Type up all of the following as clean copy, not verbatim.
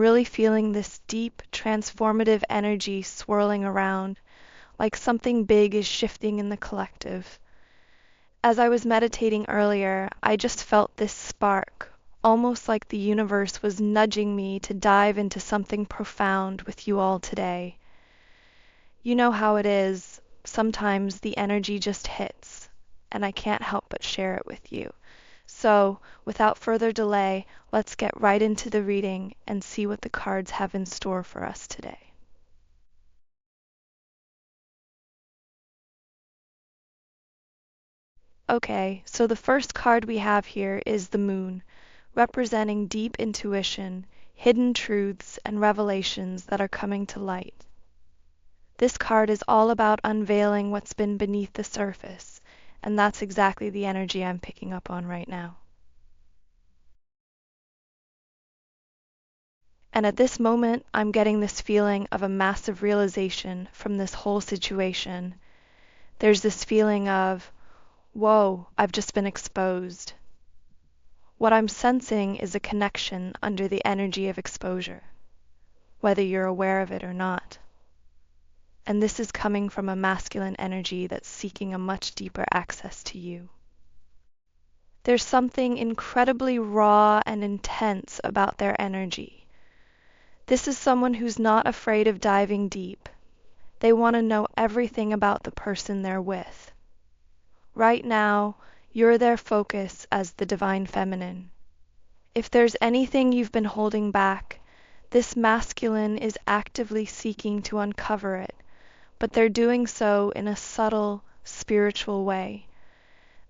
really feeling this deep, transformative energy swirling around, like something big is shifting in the collective. As I was meditating earlier, I just felt this spark, almost like the universe was nudging me to dive into something profound with you all today. You know how it is, sometimes the energy just hits, and I can't help but share it with you. So, without further delay, let's get right into the reading and see what the cards have in store for us today. Okay, so the first card we have here is the Moon, representing deep intuition, hidden truths, and revelations that are coming to light. This card is all about unveiling what's been beneath the surface, and that's exactly the energy I'm picking up on right now. And at this moment, I'm getting this feeling of a massive realization from this whole situation. There's this feeling of, whoa, I've just been exposed. What I'm sensing is a connection under the energy of exposure, whether you're aware of it or not. And this is coming from a masculine energy that's seeking a much deeper access to you. There's something incredibly raw and intense about their energy. This is someone who's not afraid of diving deep. They want to know everything about the person they're with. Right now, you're their focus as the divine feminine. If there's anything you've been holding back, this masculine is actively seeking to uncover it, but they're doing so in a subtle, spiritual way.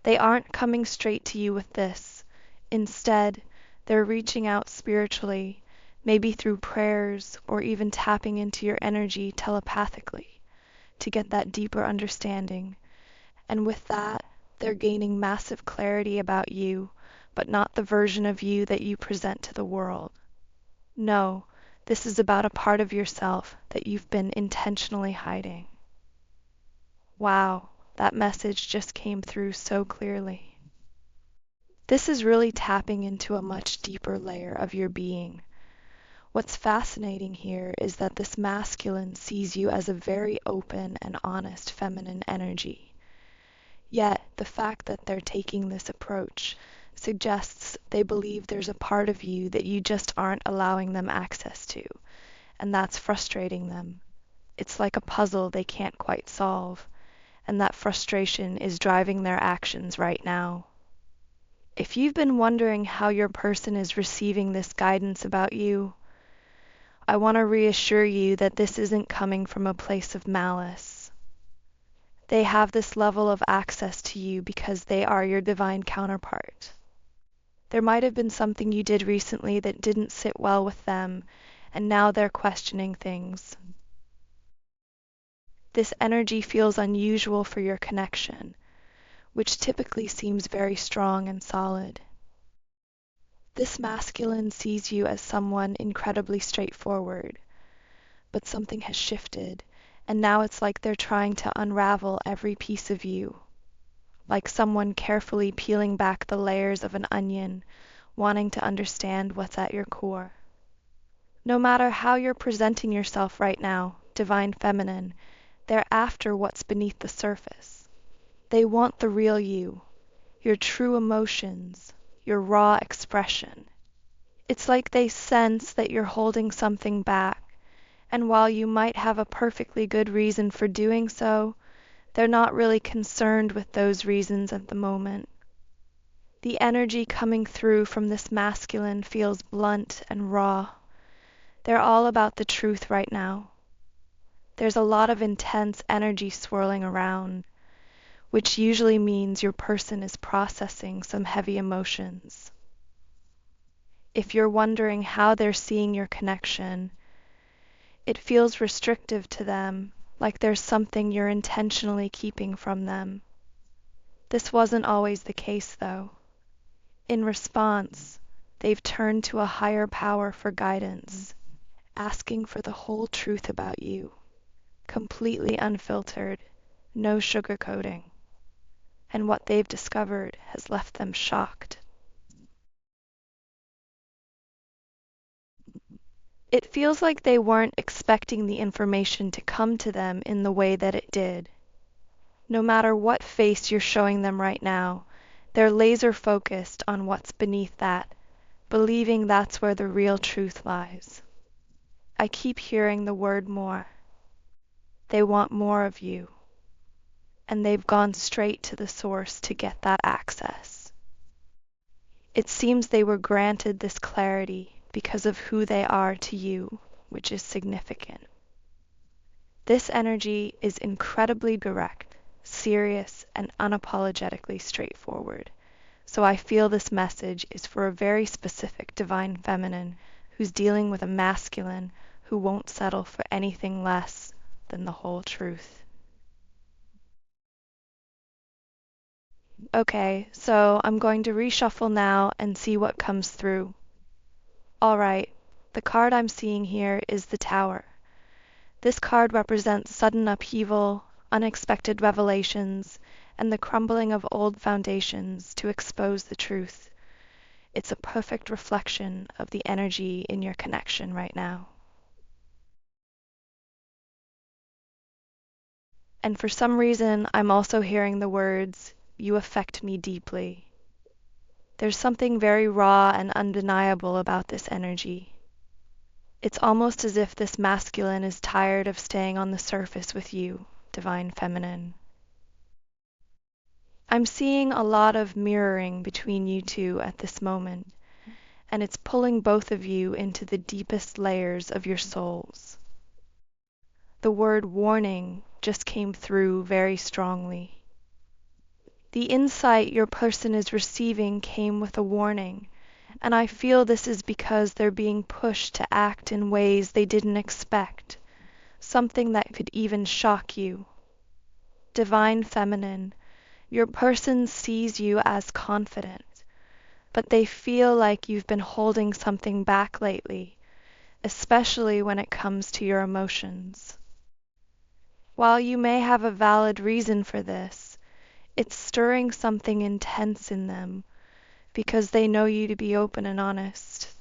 They aren't coming straight to you with this. Instead, they're reaching out spiritually, maybe through prayers or even tapping into your energy telepathically to get that deeper understanding. And with that, they're gaining massive clarity about you, but not the version of you that you present to the world. No, this is about a part of yourself that you've been intentionally hiding. Wow, that message just came through so clearly. This is really tapping into a much deeper layer of your being. What's fascinating here is that this masculine sees you as a very open and honest feminine energy. Yet, the fact that they're taking this approach suggests they believe there's a part of you that you just aren't allowing them access to, and that's frustrating them. It's like a puzzle they can't quite solve, and that frustration is driving their actions right now. If you've been wondering how your person is receiving this guidance about you, I want to reassure you that this isn't coming from a place of malice. They have this level of access to you because they are your divine counterpart. There might have been something you did recently that didn't sit well with them, and now they're questioning things. This energy feels unusual for your connection, which typically seems very strong and solid. This masculine sees you as someone incredibly straightforward, but something has shifted, and now it's like they're trying to unravel every piece of you, like someone carefully peeling back the layers of an onion, wanting to understand what's at your core. No matter how you're presenting yourself right now, divine feminine, they're after what's beneath the surface. They want the real you, your true emotions, your raw expression. It's like they sense that you're holding something back, and while you might have a perfectly good reason for doing so, they're not really concerned with those reasons at the moment. The energy coming through from this masculine feels blunt and raw. They're all about the truth right now. There's a lot of intense energy swirling around, which usually means your person is processing some heavy emotions. If you're wondering how they're seeing your connection, it feels restrictive to them, like there's something you're intentionally keeping from them. This wasn't always the case, though. In response, they've turned to a higher power for guidance, asking for the whole truth about you, completely unfiltered, no sugarcoating. And what they've discovered has left them shocked. It feels like they weren't expecting the information to come to them in the way that it did. No matter what face you're showing them right now, they're laser focused on what's beneath that, believing that's where the real truth lies. I keep hearing the word more. They want more of you, and they've gone straight to the source to get that access. It seems they were granted this clarity because of who they are to you, which is significant. This energy is incredibly direct, serious, and unapologetically straightforward. So I feel this message is for a very specific divine feminine who's dealing with a masculine who won't settle for anything less than the whole truth. Okay, so I'm going to reshuffle now and see what comes through. All right, the card I'm seeing here is the Tower. This card represents sudden upheaval, unexpected revelations, and the crumbling of old foundations to expose the truth. It's a perfect reflection of the energy in your connection right now. And for some reason, I'm also hearing the words, "You affect me deeply." There's something very raw and undeniable about this energy. It's almost as if this masculine is tired of staying on the surface with you, divine feminine. I'm seeing a lot of mirroring between you two at this moment, and it's pulling both of you into the deepest layers of your souls. The word warning just came through very strongly. The insight your person is receiving came with a warning, and I feel this is because they're being pushed to act in ways they didn't expect, something that could even shock you. Divine feminine, your person sees you as confident, but they feel like you've been holding something back lately, especially when it comes to your emotions. While you may have a valid reason for this, it's stirring something intense in them because they know you to be open and honest.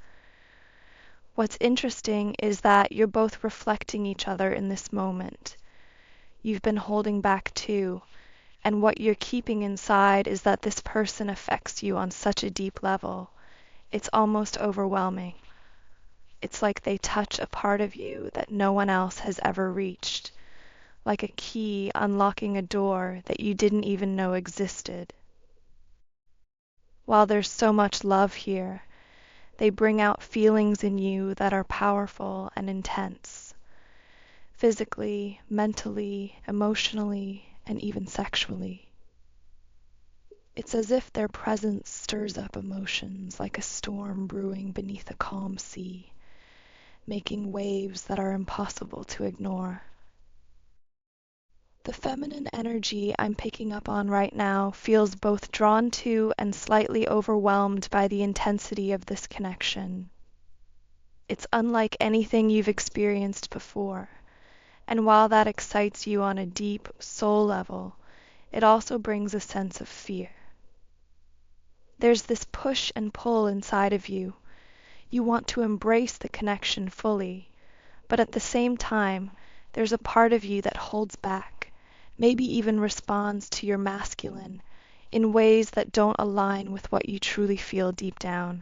What's interesting is that you're both reflecting each other in this moment. You've been holding back too, and what you're keeping inside is that this person affects you on such a deep level. It's almost overwhelming. It's like they touch a part of you that no one else has ever reached, like a key unlocking a door that you didn't even know existed. While there's so much love here, they bring out feelings in you that are powerful and intense, physically, mentally, emotionally, and even sexually. It's as if their presence stirs up emotions like a storm brewing beneath a calm sea, making waves that are impossible to ignore. The feminine energy I'm picking up on right now feels both drawn to and slightly overwhelmed by the intensity of this connection. It's unlike anything you've experienced before, and while that excites you on a deep soul level, it also brings a sense of fear. There's this push and pull inside of you. You want to embrace the connection fully, but at the same time, there's a part of you that holds back, maybe even responds to your masculine in ways that don't align with what you truly feel deep down.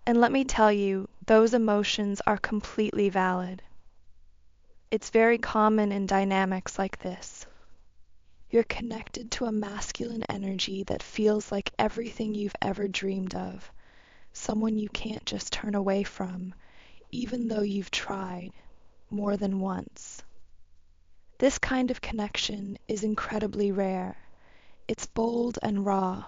And let me tell you, those emotions are completely valid. It's very common in dynamics like this. You're connected to a masculine energy that feels like everything you've ever dreamed of, someone you can't just turn away from, even though you've tried more than once. This kind of connection is incredibly rare. It's bold and raw,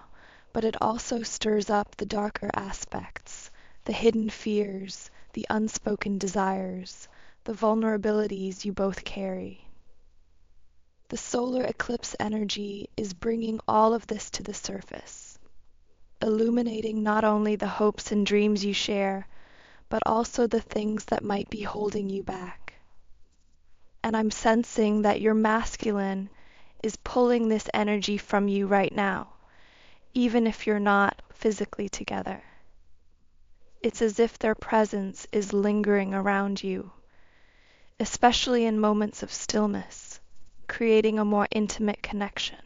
but it also stirs up the darker aspects, the hidden fears, the unspoken desires, the vulnerabilities you both carry. The solar eclipse energy is bringing all of this to the surface, illuminating not only the hopes and dreams you share, but also the things that might be holding you back. And I'm sensing that your masculine is pulling this energy from you right now, even if you're not physically together. It's as if their presence is lingering around you, especially in moments of stillness, creating a more intimate connection.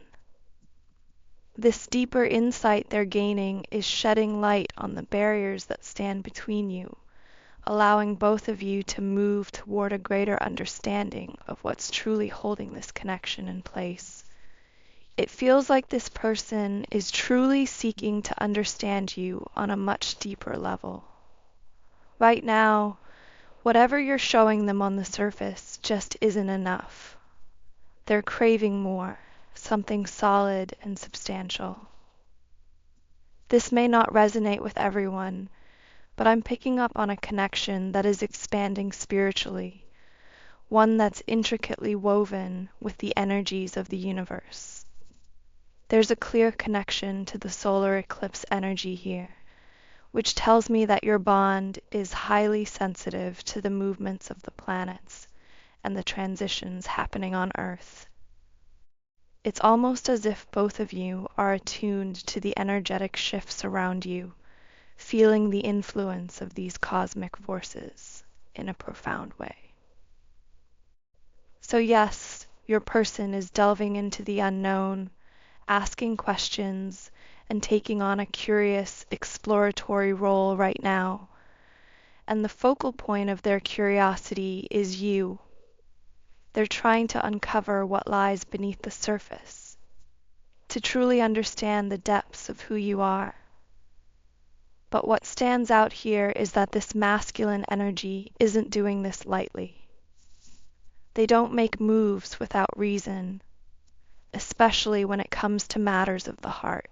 This deeper insight they're gaining is shedding light on the barriers that stand between you, allowing both of you to move toward a greater understanding of what's truly holding this connection in place. It feels like this person is truly seeking to understand you on a much deeper level. Right now, whatever you're showing them on the surface just isn't enough. They're craving more, something solid and substantial. This may not resonate with everyone, but I'm picking up on a connection that is expanding spiritually, one that's intricately woven with the energies of the universe. There's a clear connection to the solar eclipse energy here, which tells me that your bond is highly sensitive to the movements of the planets and the transitions happening on Earth. It's almost as if both of you are attuned to the energetic shifts around you, feeling the influence of these cosmic forces in a profound way. So yes, your person is delving into the unknown, asking questions, and taking on a curious, exploratory role right now. And the focal point of their curiosity is you. They're trying to uncover what lies beneath the surface, to truly understand the depths of who you are. But what stands out here is that this masculine energy isn't doing this lightly. They don't make moves without reason, especially when it comes to matters of the heart.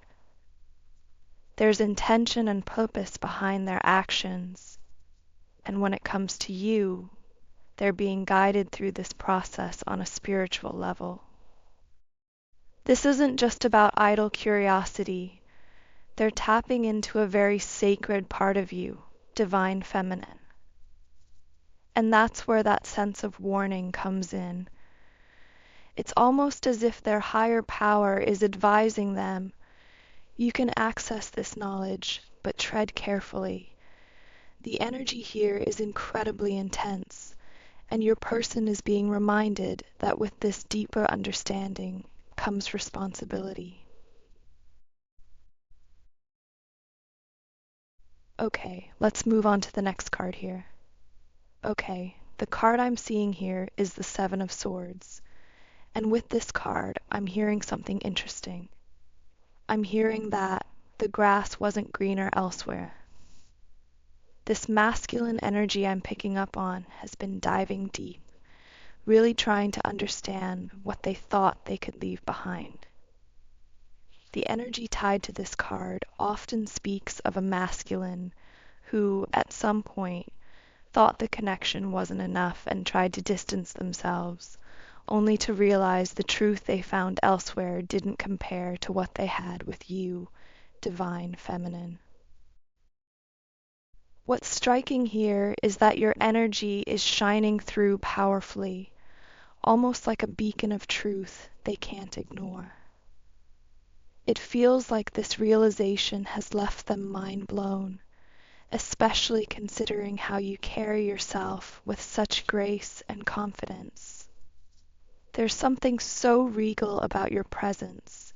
There's intention and purpose behind their actions, and when it comes to you, they're being guided through this process on a spiritual level. This isn't just about idle curiosity. They're tapping into a very sacred part of you, divine feminine. And that's where that sense of warning comes in. It's almost as if their higher power is advising them, you can access this knowledge, but tread carefully. The energy here is incredibly intense, and your person is being reminded that with this deeper understanding comes responsibility. Okay, let's move on to the next card here. Okay, the card I'm seeing here is the Seven of Swords. And with this card, I'm hearing something interesting. I'm hearing that the grass wasn't greener elsewhere. This masculine energy I'm picking up on has been diving deep, really trying to understand what they thought they could leave behind. The energy tied to this card often speaks of a masculine who, at some point, thought the connection wasn't enough and tried to distance themselves, only to realize the truth they found elsewhere didn't compare to what they had with you, divine feminine. What's striking here is that your energy is shining through powerfully, almost like a beacon of truth they can't ignore. It feels like this realization has left them mind blown, especially considering how you carry yourself with such grace and confidence. There's something so regal about your presence,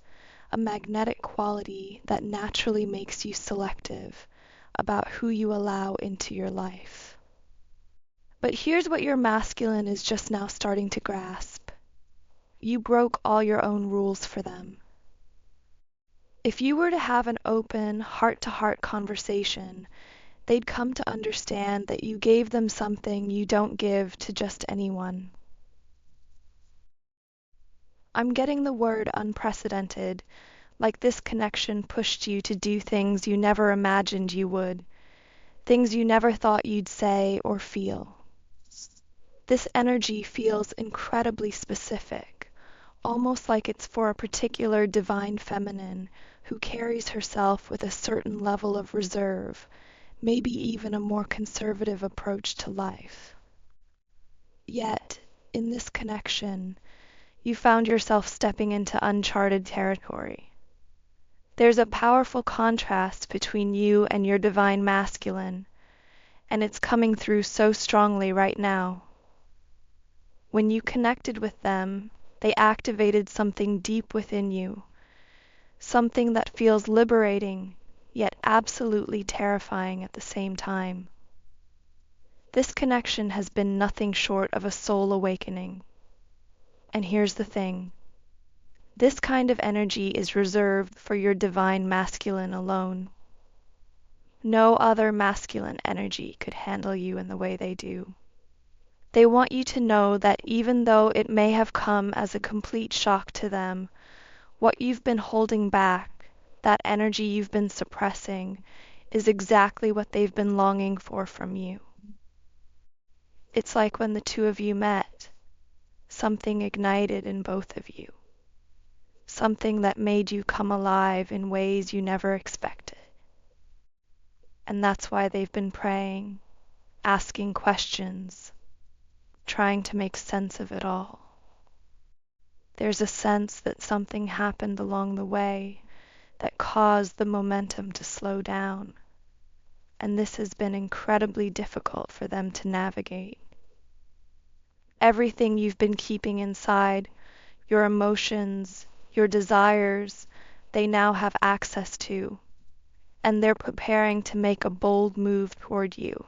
a magnetic quality that naturally makes you selective about who you allow into your life. But here's what your masculine is just now starting to grasp. You broke all your own rules for them. If you were to have an open, heart-to-heart conversation, they'd come to understand that you gave them something you don't give to just anyone. I'm getting the word unprecedented, like this connection pushed you to do things you never imagined you would, things you never thought you'd say or feel. This energy feels incredibly specific, almost like it's for a particular divine feminine who carries herself with a certain level of reserve, maybe even a more conservative approach to life. Yet, in this connection, you found yourself stepping into uncharted territory. There's a powerful contrast between you and your divine masculine, and it's coming through so strongly right now. When you connected with them, they activated something deep within you, something that feels liberating, yet absolutely terrifying at the same time. This connection has been nothing short of a soul awakening. And here's the thing. This kind of energy is reserved for your divine masculine alone. No other masculine energy could handle you in the way they do. They want you to know that even though it may have come as a complete shock to them, what you've been holding back, that energy you've been suppressing, is exactly what they've been longing for from you. It's like when the two of you met, something ignited in both of you, something that made you come alive in ways you never expected. And that's why they've been praying, asking questions, trying to make sense of it all. There's a sense that something happened along the way that caused the momentum to slow down, and this has been incredibly difficult for them to navigate. Everything you've been keeping inside, your emotions, your desires, they now have access to, and they're preparing to make a bold move toward you.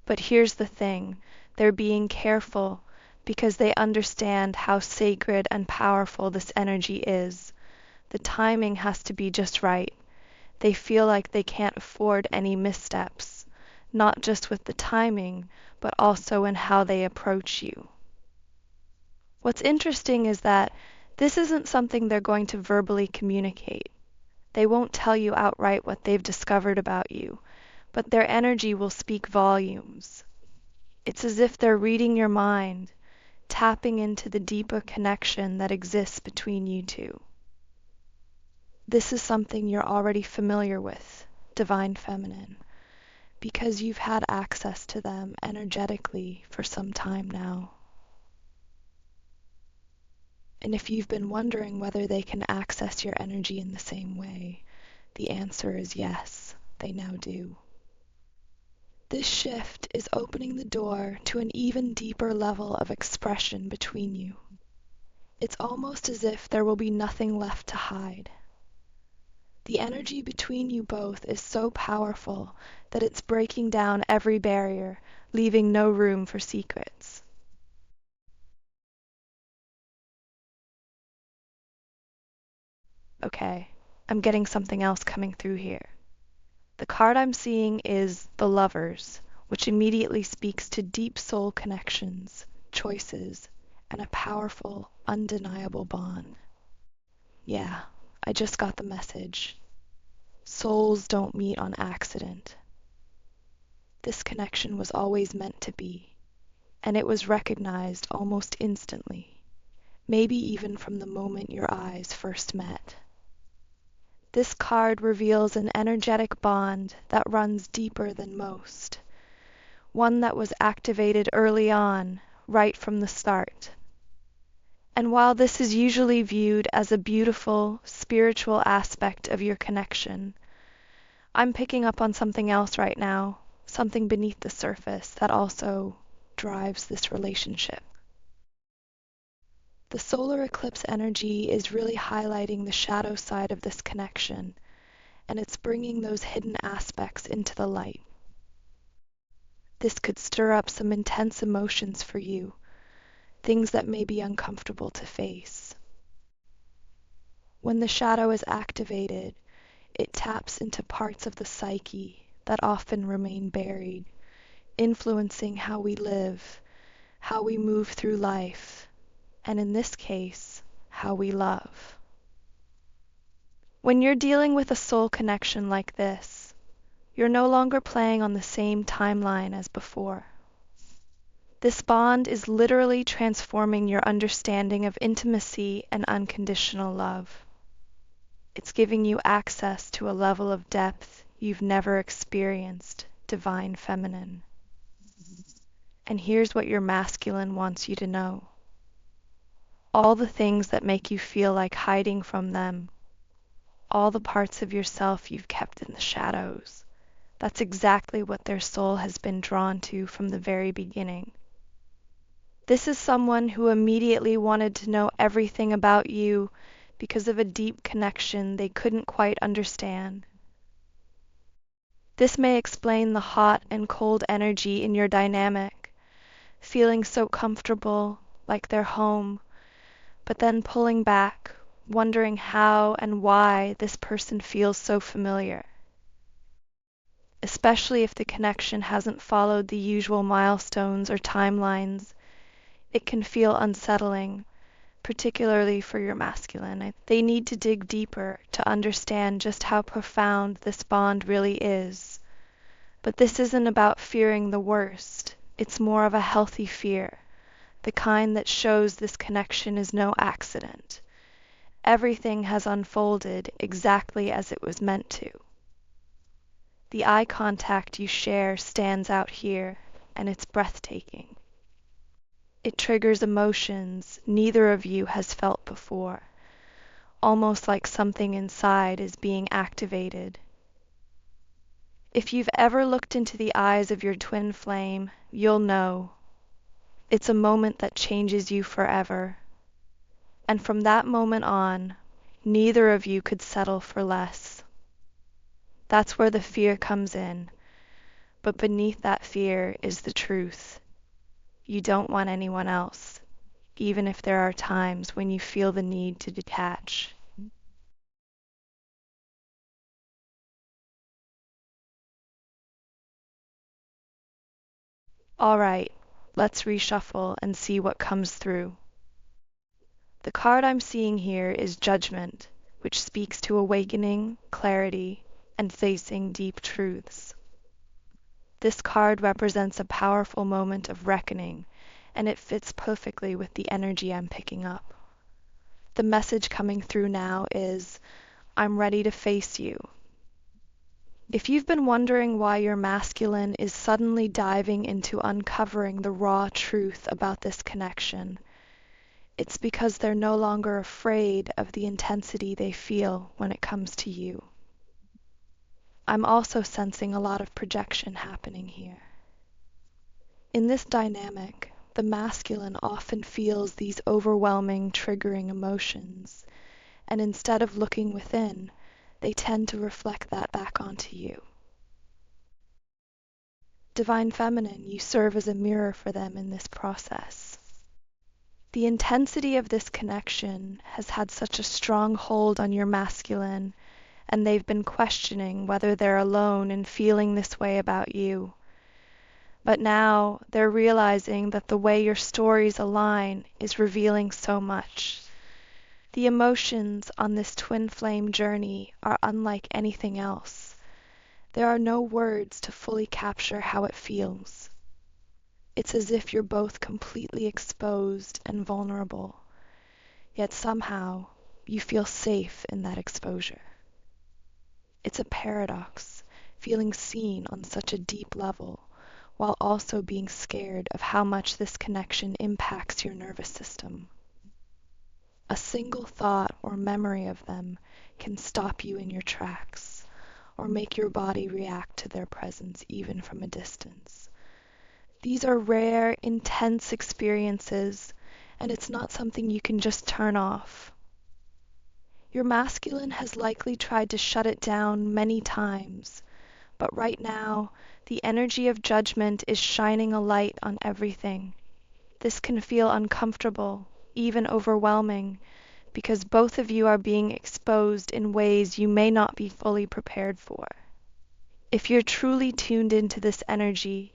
But here's the thing, they're being careful because they understand how sacred and powerful this energy is. The timing has to be just right. They feel like they can't afford any missteps, not just with the timing, but also in how they approach you. What's interesting is that this isn't something they're going to verbally communicate. They won't tell you outright what they've discovered about you, but their energy will speak volumes. It's as if they're reading your mind, tapping into the deeper connection that exists between you two. This is something you're already familiar with, Divine Feminine, because you've had access to them energetically for some time now. And if you've been wondering whether they can access your energy in the same way, the answer is yes, they now do. This shift is opening the door to an even deeper level of expression between you. It's almost as if there will be nothing left to hide. The energy between you both is so powerful that it's breaking down every barrier, leaving no room for secrets. Okay, I'm getting something else coming through here. The card I'm seeing is the Lovers, which immediately speaks to deep soul connections, choices, and a powerful, undeniable bond. Yeah, I just got the message. Souls don't meet on accident. This connection was always meant to be, and it was recognized almost instantly, maybe even from the moment your eyes first met. This card reveals an energetic bond that runs deeper than most, one that was activated early on, right from the start. And while this is usually viewed as a beautiful, spiritual aspect of your connection, I'm picking up on something else right now, something beneath the surface that also drives this relationship. The solar eclipse energy is really highlighting the shadow side of this connection, and it's bringing those hidden aspects into the light. This could stir up some intense emotions for you, things that may be uncomfortable to face. When the shadow is activated, it taps into parts of the psyche that often remain buried, influencing how we live, how we move through life, and in this case, how we love. When you're dealing with a soul connection like this, you're no longer playing on the same timeline as before. This bond is literally transforming your understanding of intimacy and unconditional love. It's giving you access to a level of depth you've never experienced, Divine Feminine. And here's what your masculine wants you to know. All the things that make you feel like hiding from them, all the parts of yourself you've kept in the shadows, That's exactly what their soul has been drawn to from the very beginning. This is someone who immediately wanted to know everything about you because of a deep connection they couldn't quite understand. This may explain the hot and cold energy in your dynamic, feeling so comfortable, like they're home, but then pulling back, wondering how and why this person feels so familiar. Especially if the connection hasn't followed the usual milestones or timelines, it can feel unsettling, particularly for your masculine. They need to dig deeper to understand just how profound this bond really is. But this isn't about fearing the worst. It's more of a healthy fear, the kind that shows this connection is no accident. Everything has unfolded exactly as it was meant to. The eye contact you share stands out here, and it's breathtaking. It triggers emotions neither of you has felt before, almost like something inside is being activated. If you've ever looked into the eyes of your twin flame, you'll know. It's a moment that changes you forever. And from that moment on, neither of you could settle for less. That's where the fear comes in. But beneath that fear is the truth. You don't want anyone else, even if there are times when you feel the need to detach. All right, let's reshuffle and see what comes through. The card I'm seeing here is Judgment, which speaks to awakening, clarity, and facing deep truths. This card represents a powerful moment of reckoning, and it fits perfectly with the energy I'm picking up. The message coming through now is, I'm ready to face you. If you've been wondering why your masculine is suddenly diving into uncovering the raw truth about this connection, it's because they're no longer afraid of the intensity they feel when it comes to you. I'm also sensing a lot of projection happening here. In this dynamic, the masculine often feels these overwhelming, triggering emotions, and instead of looking within, they tend to reflect that back onto you. Divine Feminine, you serve as a mirror for them in this process. The intensity of this connection has had such a strong hold on your masculine, and they've been questioning whether they're alone in feeling this way about you. But now they're realizing that the way your stories align is revealing so much. The emotions on this twin flame journey are unlike anything else. There are no words to fully capture how it feels. It's as if you're both completely exposed and vulnerable, yet somehow you feel safe in that exposure. It's a paradox, feeling seen on such a deep level, while also being scared of how much this connection impacts your nervous system. A single thought or memory of them can stop you in your tracks, or make your body react to their presence even from a distance. These are rare, intense experiences, and it's not something you can just turn off. Your masculine has likely tried to shut it down many times, but right now, the energy of judgment is shining a light on everything. This can feel uncomfortable, even overwhelming, because both of you are being exposed in ways you may not be fully prepared for. If you're truly tuned into this energy,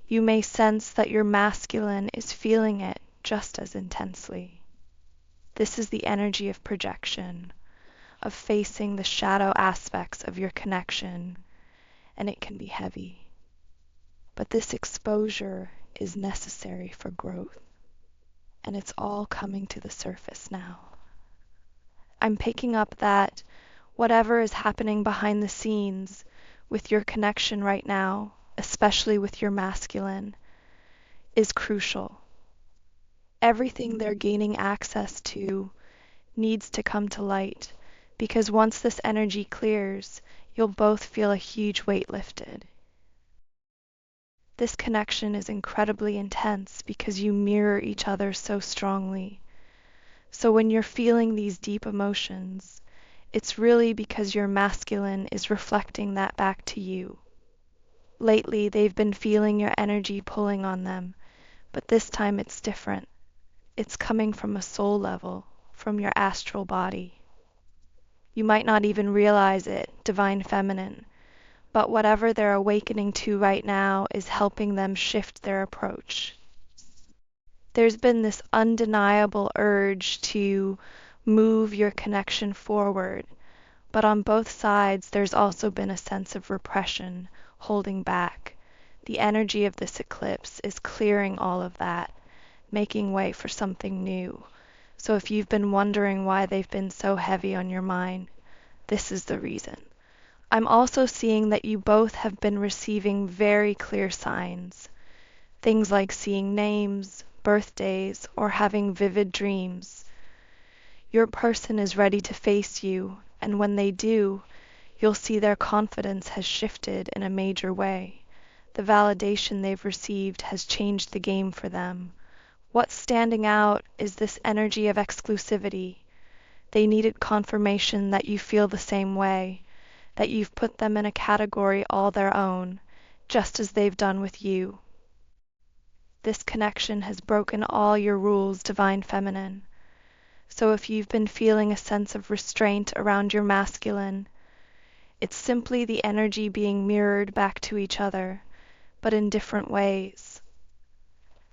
you may sense that your masculine is feeling it just as intensely. This is the energy of projection, of facing the shadow aspects of your connection, and it can be heavy. But this exposure is necessary for growth, and it's all coming to the surface now. I'm picking up that whatever is happening behind the scenes with your connection right now, especially with your masculine, is crucial. Everything they're gaining access to needs to come to light, because once this energy clears, you'll both feel a huge weight lifted. This connection is incredibly intense because you mirror each other so strongly. So when you're feeling these deep emotions, it's really because your masculine is reflecting that back to you. Lately, they've been feeling your energy pulling on them, but this time it's different. It's coming from a soul level, from your astral body. You might not even realize it, divine feminine, but whatever they're awakening to right now is helping them shift their approach. There's been this undeniable urge to move your connection forward, but on both sides there's also been a sense of repression, holding back. The energy of this eclipse is clearing all of that, making way for something new. So if you've been wondering why they've been so heavy on your mind, this is the reason. I'm also seeing that you both have been receiving very clear signs. Things like seeing names, birthdays, or having vivid dreams. Your person is ready to face you, and when they do, you'll see their confidence has shifted in a major way. The validation they've received has changed the game for them. What's standing out is this energy of exclusivity. They needed confirmation that you feel the same way, that you've put them in a category all their own, just as they've done with you. This connection has broken all your rules, divine feminine. So if you've been feeling a sense of restraint around your masculine, it's simply the energy being mirrored back to each other, but in different ways.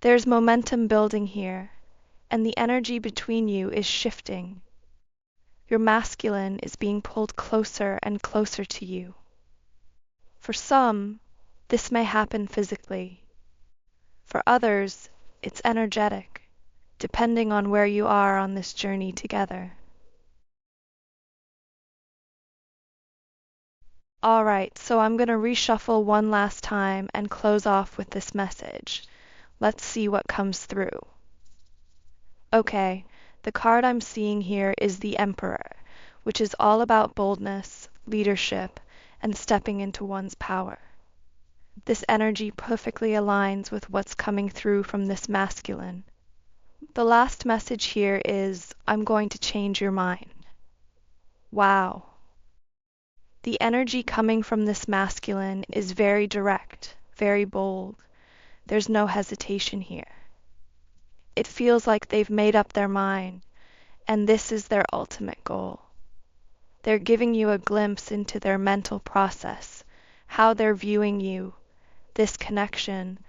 There's momentum building here, and the energy between you is shifting. Your masculine is being pulled closer and closer to you. For some, this may happen physically. For others, it's energetic, depending on where you are on this journey together. Alright, so I'm going to reshuffle one last time and close off with this message. Let's see what comes through. Okay, the card I'm seeing here is the Emperor, which is all about boldness, leadership, and stepping into one's power. This energy perfectly aligns with what's coming through from this masculine. The last message here is, I'm going to change your mind. Wow. The energy coming from this masculine is very direct, very bold. There's no hesitation here. It feels like they've made up their mind, and this is their ultimate goal. They're giving you a glimpse into their mental process, how they're viewing you, this connection,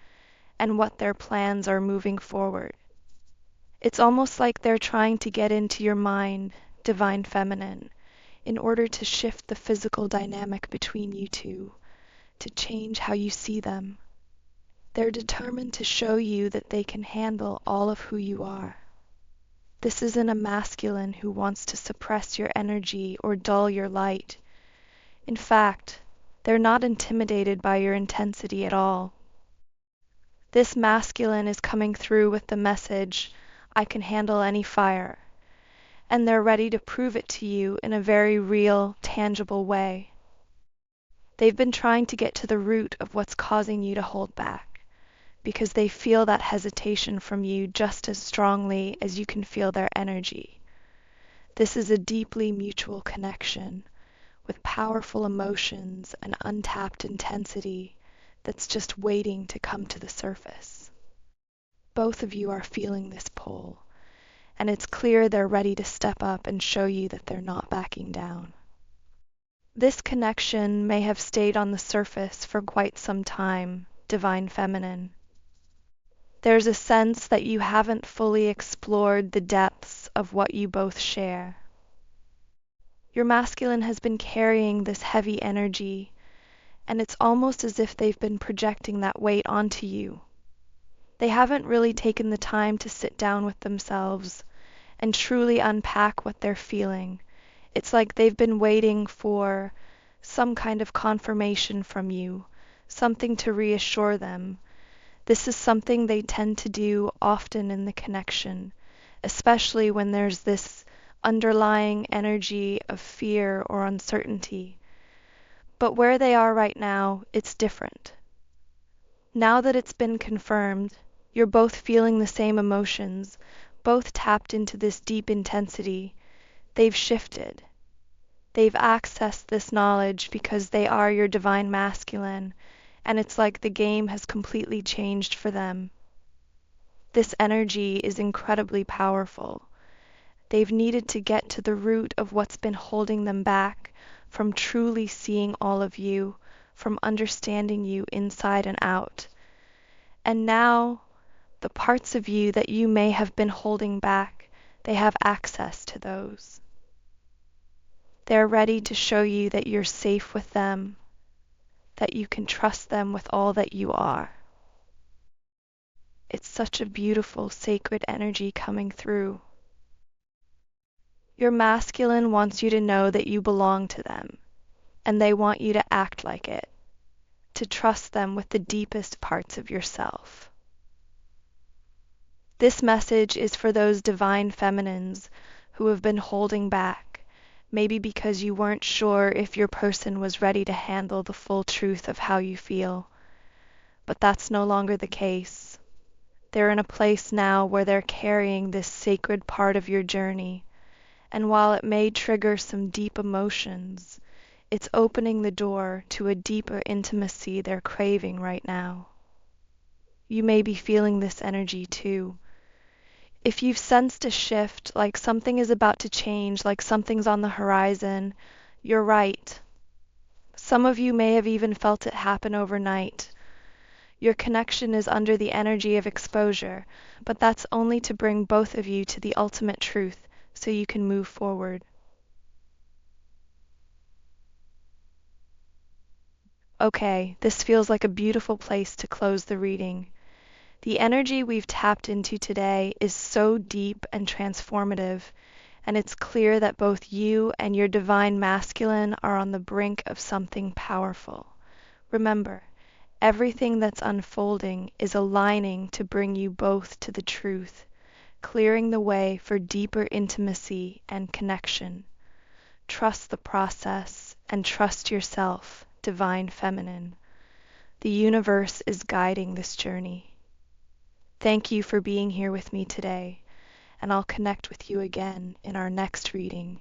and what their plans are moving forward. It's almost like they're trying to get into your mind, divine feminine, in order to shift the physical dynamic between you two, to change how you see them. They're determined to show you that they can handle all of who you are. This isn't a masculine who wants to suppress your energy or dull your light. In fact, they're not intimidated by your intensity at all. This masculine is coming through with the message, I can handle any fire, and they're ready to prove it to you in a very real, tangible way. They've been trying to get to the root of what's causing you to hold back, because they feel that hesitation from you just as strongly as you can feel their energy. This is a deeply mutual connection, with powerful emotions and untapped intensity that's just waiting to come to the surface. Both of you are feeling this pull, and it's clear they're ready to step up and show you that they're not backing down. This connection may have stayed on the surface for quite some time, divine feminine. There's a sense that you haven't fully explored the depths of what you both share. Your masculine has been carrying this heavy energy, and it's almost as if they've been projecting that weight onto you. They haven't really taken the time to sit down with themselves and truly unpack what they're feeling. It's like they've been waiting for some kind of confirmation from you, something to reassure them. This is something they tend to do often in the connection, especially when there's this underlying energy of fear or uncertainty. But where they are right now, it's different. Now that it's been confirmed, you're both feeling the same emotions, both tapped into this deep intensity. They've shifted. They've accessed this knowledge because they are your divine masculine, and it's like the game has completely changed for them. This energy is incredibly powerful. They've needed to get to the root of what's been holding them back from truly seeing all of you, from understanding you inside and out. And now, the parts of you that you may have been holding back, they have access to those. They're ready to show you that you're safe with them, that you can trust them with all that you are. It's such a beautiful, sacred energy coming through. Your masculine wants you to know that you belong to them, and they want you to act like it, to trust them with the deepest parts of yourself. This message is for those divine feminines who have been holding back, maybe because you weren't sure if your person was ready to handle the full truth of how you feel. But that's no longer the case. They're in a place now where they're carrying this sacred part of your journey, and while it may trigger some deep emotions, it's opening the door to a deeper intimacy they're craving right now. You may be feeling this energy too. If you've sensed a shift, like something is about to change, like something's on the horizon, you're right. Some of you may have even felt it happen overnight. Your connection is under the energy of exposure, but that's only to bring both of you to the ultimate truth so you can move forward. Okay, this feels like a beautiful place to close the reading. The energy we've tapped into today is so deep and transformative, and it's clear that both you and your divine masculine are on the brink of something powerful. Remember, everything that's unfolding is aligning to bring you both to the truth, clearing the way for deeper intimacy and connection. Trust the process and trust yourself, divine feminine. The universe is guiding this journey. Thank you for being here with me today, and I'll connect with you again in our next reading.